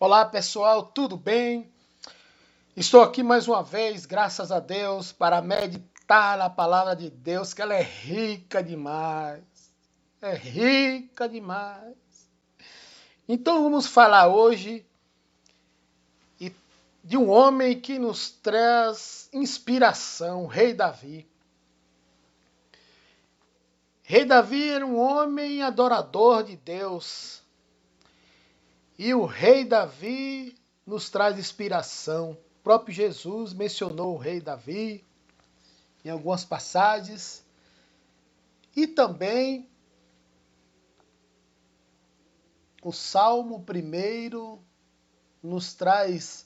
Olá pessoal, tudo bem? Estou aqui mais uma vez, graças a Deus, para meditar na palavra de Deus, que ela é rica demais. É rica demais. Então vamos falar hoje de um homem que nos traz inspiração, o Rei Davi. Rei Davi era um homem adorador de Deus. E o Rei Davi nos traz inspiração. O próprio Jesus mencionou o Rei Davi em algumas passagens. E também o Salmo 1 nos traz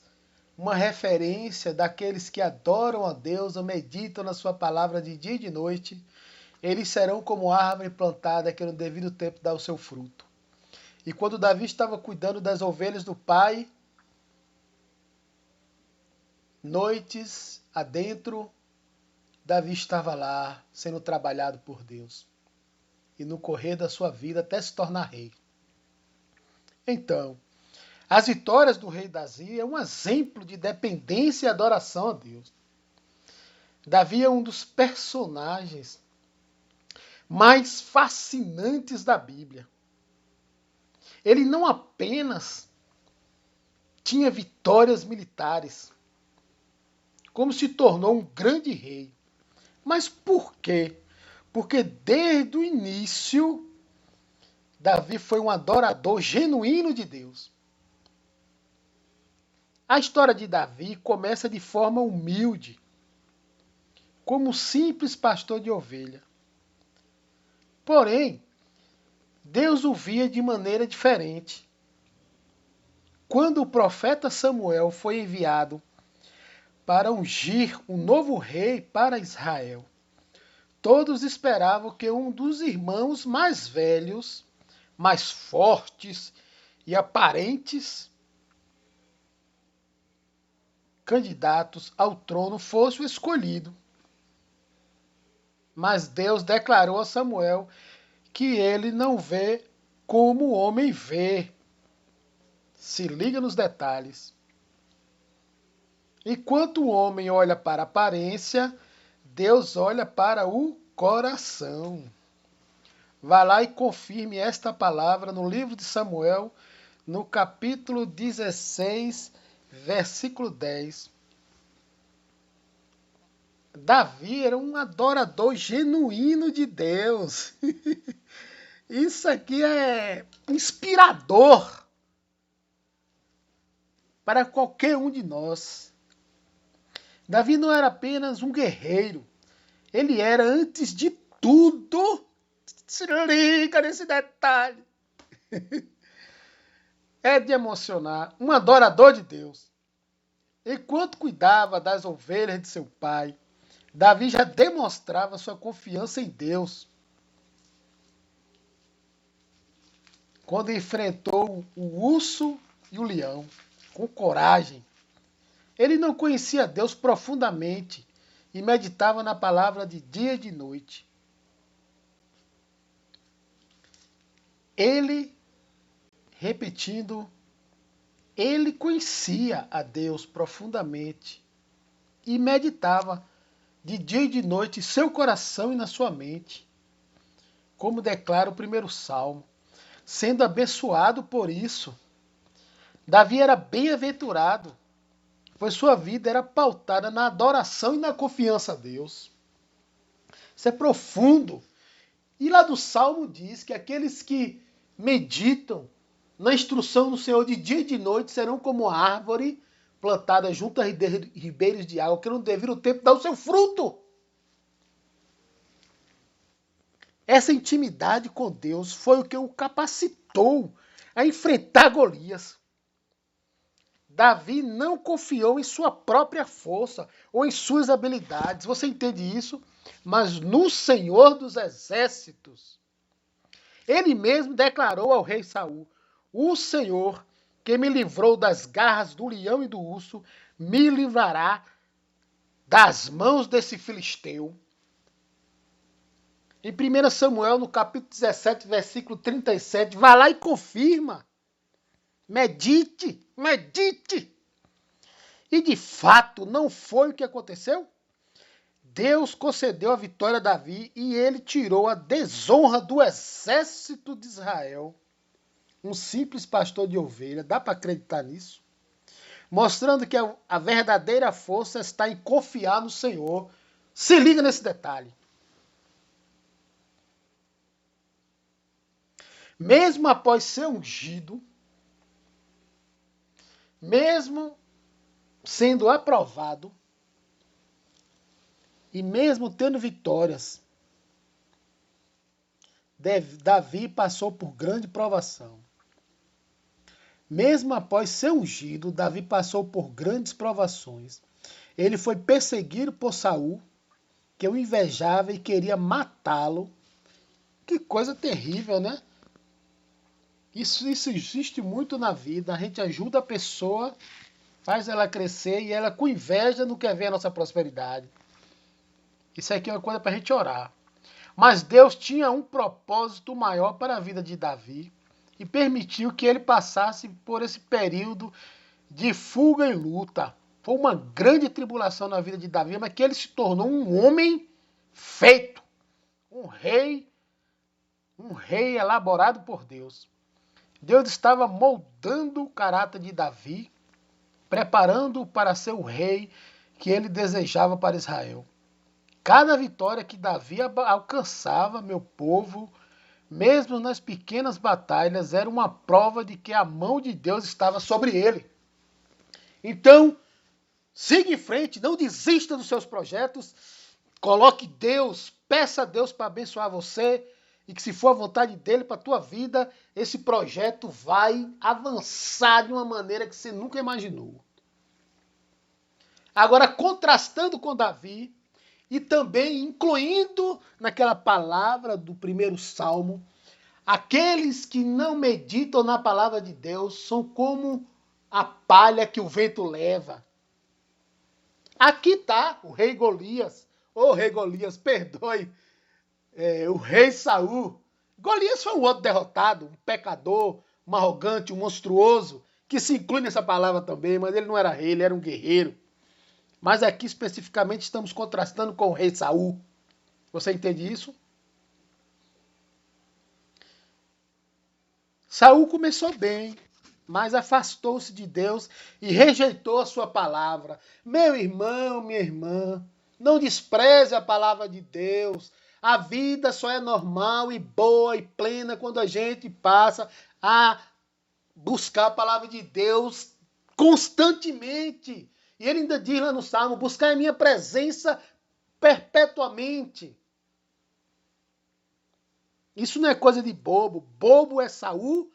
uma referência daqueles que adoram a Deus ou meditam na sua palavra de dia e de noite. Eles serão como árvore plantada que no devido tempo dá o seu fruto. E quando Davi estava cuidando das ovelhas do pai, noites adentro, Davi estava lá sendo trabalhado por Deus. E no correr da sua vida até se tornar rei. Então, as vitórias do rei Davi é um exemplo de dependência e adoração a Deus. Davi é um dos personagens mais fascinantes da Bíblia. Ele não apenas tinha vitórias militares, como se tornou um grande rei. Mas por quê? Porque desde o início, Davi foi um adorador genuíno de Deus. A história de Davi começa de forma humilde, como simples pastor de ovelha. Porém, Deus o via de maneira diferente. Quando o profeta Samuel foi enviado para ungir um novo rei para Israel, todos esperavam que um dos irmãos mais velhos, mais fortes e aparentes candidatos ao trono fosse o escolhido. Mas Deus declarou a Samuel que ele não vê como o homem vê. Se liga nos detalhes. Enquanto o homem olha para a aparência, Deus olha para o coração. Vá lá e confirme esta palavra no livro de Samuel, no capítulo 16, versículo 10. Davi era um adorador genuíno de Deus. Isso aqui é inspirador para qualquer um de nós. Davi não era apenas um guerreiro. Ele era, antes de tudo, se liga nesse detalhe, é de emocionar, um adorador de Deus. Enquanto cuidava das ovelhas de seu pai, Davi já demonstrava sua confiança em Deus. Quando enfrentou o urso e o leão, com coragem. Ele não conhecia Deus profundamente e meditava na palavra de dia e de noite. Ele, repetindo, ele conhecia a Deus profundamente e meditava de dia e de noite em seu coração e na sua mente, como declara o primeiro salmo, sendo abençoado por isso. Davi era bem-aventurado, pois sua vida era pautada na adoração e na confiança a Deus. Isso é profundo. E lá do Salmo diz que aqueles que meditam na instrução do Senhor de dia e de noite serão como árvore plantada junto a ribeiros de água, que no devido tempo dá o seu fruto. Essa intimidade com Deus foi o que o capacitou a enfrentar Golias. Davi não confiou em sua própria força ou em suas habilidades. Você entende isso? Mas no Senhor dos Exércitos. Ele mesmo declarou ao rei Saul: o Senhor, que me livrou das garras do leão e do urso, me livrará das mãos desse filisteu. Em 1 Samuel, no capítulo 17, versículo 37, vá lá e confirma. Medite. Medite! E de fato, não foi o que aconteceu? Deus concedeu a vitória a Davi e ele tirou a desonra do exército de Israel. Um simples pastor de ovelha, dá para acreditar nisso? Mostrando que a verdadeira força está em confiar no Senhor. Se liga nesse detalhe. Mesmo após ser ungido, mesmo sendo aprovado, e mesmo tendo vitórias, Davi passou por grande provação. Mesmo após ser ungido, Davi passou por grandes provações. Ele foi perseguido por Saul, que o invejava e queria matá-lo. Que coisa terrível, né? Isso existe muito na vida. A gente ajuda a pessoa, faz ela crescer e ela com inveja não quer ver a nossa prosperidade. Isso aqui é uma coisa para a gente orar. Mas Deus tinha um propósito maior para a vida de Davi e permitiu que ele passasse por esse período de fuga e luta. Foi uma grande tribulação na vida de Davi, mas que ele se tornou um homem feito, um rei elaborado por Deus. Deus estava moldando o caráter de Davi, preparando-o para ser o rei que ele desejava para Israel. Cada vitória que Davi alcançava, meu povo, mesmo nas pequenas batalhas, era uma prova de que a mão de Deus estava sobre ele. Então, siga em frente, não desista dos seus projetos, coloque Deus, peça a Deus para abençoar você, e que se for a vontade dele para a tua vida, esse projeto vai avançar de uma maneira que você nunca imaginou. Agora, contrastando com Davi, e também incluindo naquela palavra do primeiro salmo, aqueles que não meditam na palavra de Deus são como a palha que o vento leva. Aqui está o rei Golias. Ô rei Golias, perdoe, o rei Saul. Golias foi um outro derrotado, um pecador, um arrogante, um monstruoso, que se inclui nessa palavra também, mas ele não era rei, ele era um guerreiro. Mas aqui especificamente estamos contrastando com o rei Saul. Você entende isso? Saul começou bem, mas afastou-se de Deus e rejeitou a sua palavra. Meu irmão, minha irmã, não despreze a palavra de Deus. A vida só é normal e boa e plena quando a gente passa a buscar a palavra de Deus constantemente. E ele ainda diz lá no Salmo, buscar a minha presença perpetuamente. Isso não é coisa de bobo. Bobo é Saul,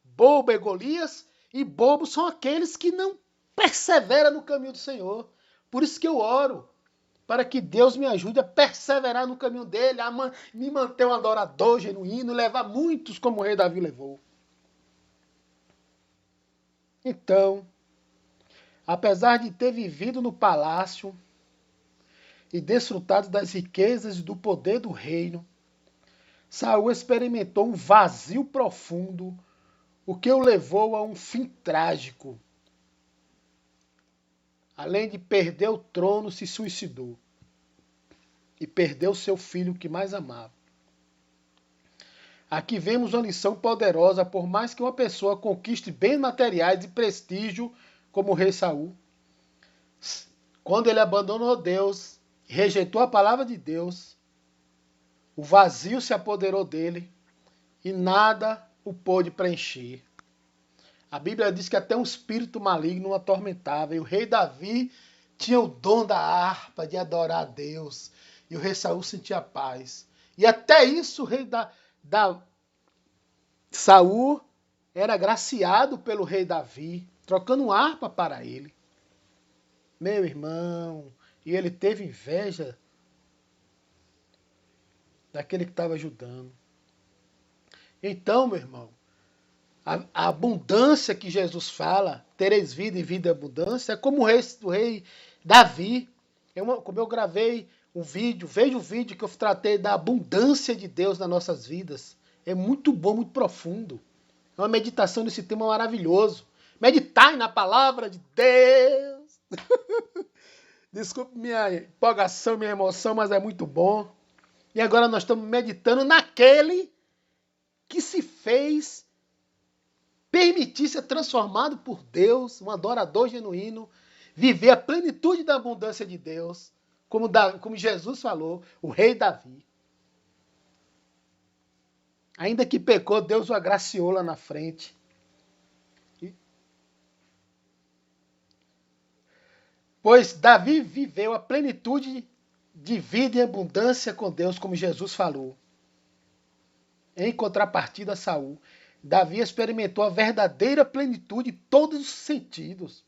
bobo é Golias, e bobos são aqueles que não perseveram no caminho do Senhor. Por isso que eu oro, para que Deus me ajude a perseverar no caminho dele, a me manter um adorador genuíno, levar muitos como o rei Davi levou. Então, apesar de ter vivido no palácio e desfrutado das riquezas e do poder do reino, Saul experimentou um vazio profundo, o que o levou a um fim trágico. Além de perder o trono, se suicidou e perdeu seu filho que mais amava. Aqui vemos uma lição poderosa, por mais que uma pessoa conquiste bens materiais e prestígio, como o rei Saul, quando ele abandonou Deus, rejeitou a palavra de Deus, o vazio se apoderou dele e nada o pôde preencher. A Bíblia diz que até um espírito maligno o atormentava. E o rei Davi tinha o dom da harpa, de adorar a Deus. E o rei Saul sentia paz. E até isso o rei Saul era agraciado pelo rei Davi, trocando harpa para ele. Meu irmão, e ele teve inveja daquele que estava ajudando. Então, meu irmão, a abundância que Jesus fala, tereis vida e vida em abundância, é como o rei Davi. Como eu gravei um vídeo, veja o vídeo que eu tratei da abundância de Deus nas nossas vidas. É muito bom, muito profundo. É uma meditação nesse tema maravilhoso. Meditai na palavra de Deus. Desculpe minha empolgação, minha emoção, mas é muito bom. E agora nós estamos meditando naquele que se fez permitir ser transformado por Deus, um adorador genuíno, viver a plenitude da abundância de Deus, como Jesus falou, o rei Davi. Ainda que pecou, Deus o agraciou lá na frente. Pois Davi viveu a plenitude de vida e abundância com Deus, como Jesus falou. Em contrapartida a Saul, Davi experimentou a verdadeira plenitude em todos os sentidos.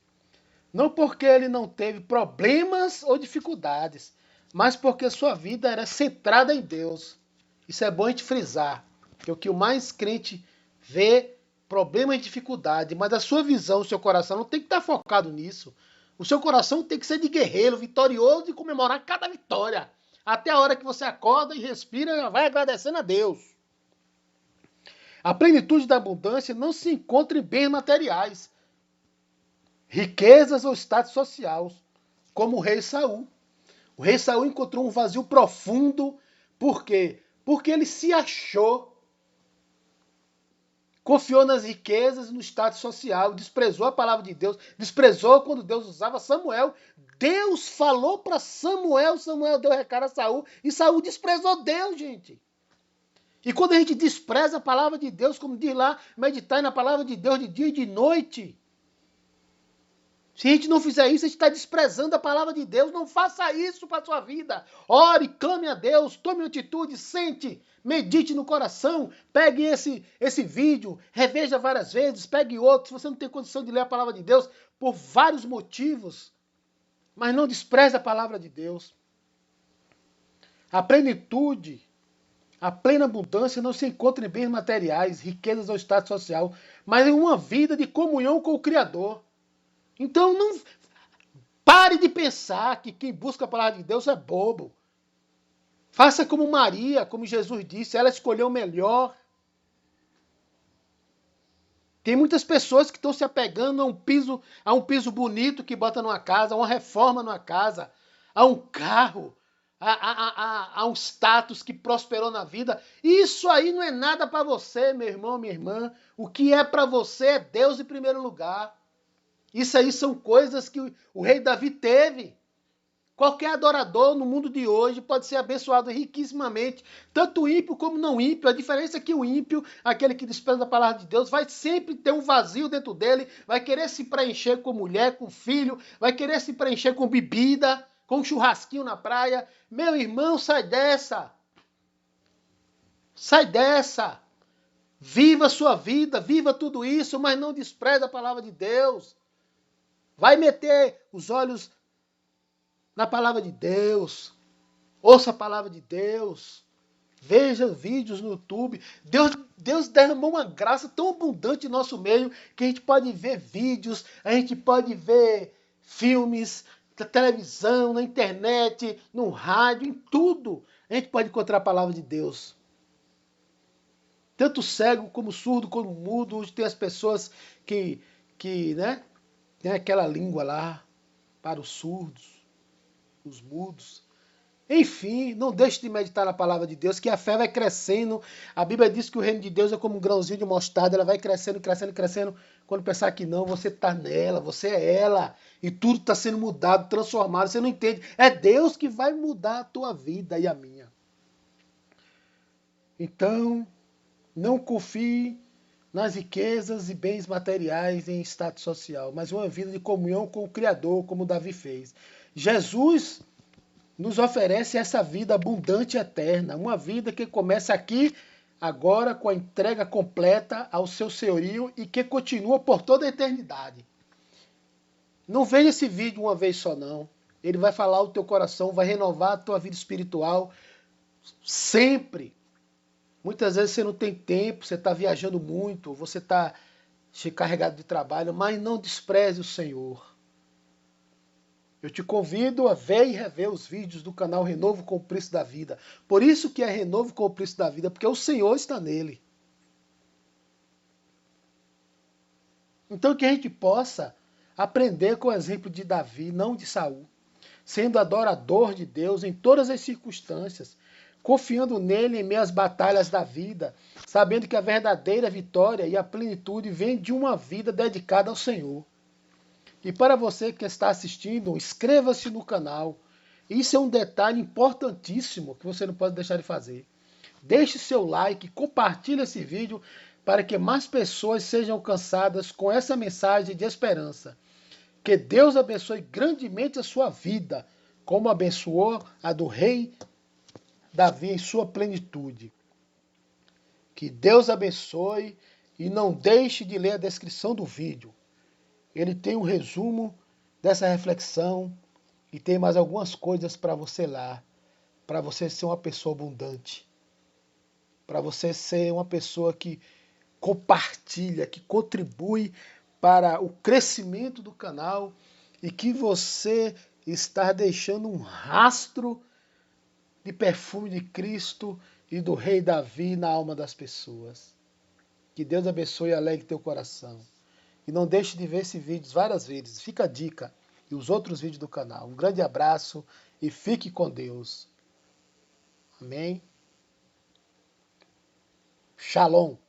Não porque ele não teve problemas ou dificuldades, mas porque sua vida era centrada em Deus. Isso é bom a gente frisar, que o que o mais crente vê, problemas e dificuldade, mas a sua visão, o seu coração não tem que estar focado nisso. O seu coração tem que ser de guerreiro, vitorioso e comemorar cada vitória. Até a hora que você acorda e respira, vai agradecendo a Deus. A plenitude da abundância não se encontra em bens materiais, riquezas ou status social, como o rei Saul. O rei Saul encontrou um vazio profundo. Por quê? Porque ele se achou, confiou nas riquezas e no status social, desprezou a palavra de Deus, desprezou quando Deus usava Samuel. Deus falou para Samuel, Samuel deu recado a Saul, e Saul desprezou Deus, gente. E quando a gente despreza a palavra de Deus, como diz lá, meditar na palavra de Deus de dia e de noite, se a gente não fizer isso, a gente está desprezando a palavra de Deus. Não faça isso para a sua vida. Ore, clame a Deus, tome atitude, sente, medite no coração. Pegue esse vídeo, reveja várias vezes, pegue outro. Se você não tem condição de ler a palavra de Deus, por vários motivos, mas não despreze a palavra de Deus. A plenitude, a plena abundância não se encontra em bens materiais, riquezas ou status social, mas em uma vida de comunhão com o Criador. Então não pare de pensar que quem busca a palavra de Deus é bobo. Faça como Maria, como Jesus disse, ela escolheu o melhor. Tem muitas pessoas que estão se apegando a um piso bonito que bota numa casa, a uma reforma numa casa, a um carro, a um status que prosperou na vida. Isso aí não é nada para você, meu irmão, minha irmã. O que é para você é Deus em primeiro lugar. Isso aí são coisas que o rei Davi teve. Qualquer adorador no mundo de hoje pode ser abençoado riquissimamente, tanto ímpio como não ímpio. A diferença é que o ímpio, aquele que despreza a palavra de Deus, vai sempre ter um vazio dentro dele, vai querer se preencher com mulher, com filho, vai querer se preencher com bebida, com um churrasquinho na praia. Meu irmão, sai dessa. Sai dessa. Viva a sua vida, viva tudo isso, mas não despreze a palavra de Deus. Vai meter os olhos na palavra de Deus. Ouça a palavra de Deus. Veja vídeos no YouTube. Deus derramou uma graça tão abundante em nosso meio que a gente pode ver vídeos, a gente pode ver filmes, na televisão, na internet, no rádio, em tudo. A gente pode encontrar a palavra de Deus. Tanto cego como surdo como mudo. Hoje tem as pessoas que né? Tem aquela língua lá para os surdos, os mudos. Enfim, não deixe de meditar na palavra de Deus, que a fé vai crescendo. A Bíblia diz que o reino de Deus é como um grãozinho de mostarda, ela vai crescendo, crescendo, crescendo. Quando pensar que não, você está nela, você é ela. E tudo está sendo mudado, transformado, você não entende. É Deus que vai mudar a tua vida e a minha. Então, não confie nas riquezas e bens materiais em status social, mas uma vida de comunhão com o Criador, como Davi fez. Jesus nos oferece essa vida abundante e eterna, uma vida que começa aqui, agora, com a entrega completa ao seu senhorio e que continua por toda a eternidade. Não veja esse vídeo uma vez só, não. Ele vai falar o teu coração, vai renovar a tua vida espiritual sempre. Muitas vezes você não tem tempo, você está viajando muito, você está carregado de trabalho, mas não despreze o Senhor. Eu te convido a ver e rever os vídeos do canal Renovo com o Príncipe da Vida. Por isso que é Renovo com o Príncipe da Vida, porque o Senhor está nele. Então que a gente possa aprender com o exemplo de Davi, não de Saul, sendo adorador de Deus em todas as circunstâncias, confiando nele em meio às batalhas da vida, sabendo que a verdadeira vitória e a plenitude vem de uma vida dedicada ao Senhor. E para você que está assistindo, inscreva-se no canal. Isso é um detalhe importantíssimo que você não pode deixar de fazer. Deixe seu like, compartilhe esse vídeo para que mais pessoas sejam alcançadas com essa mensagem de esperança. Que Deus abençoe grandemente a sua vida, como abençoou a do rei Davi em sua plenitude. Que Deus abençoe e não deixe de ler a descrição do vídeo. Ele tem um resumo dessa reflexão e tem mais algumas coisas para você lá, para você ser uma pessoa abundante, para você ser uma pessoa que compartilha, que contribui para o crescimento do canal e que você está deixando um rastro de perfume de Cristo e do rei Davi na alma das pessoas. Que Deus abençoe e alegre teu coração. E não deixe de ver esse vídeo várias vezes. Fica a dica. E os outros vídeos do canal. Um grande abraço e fique com Deus. Amém. Shalom.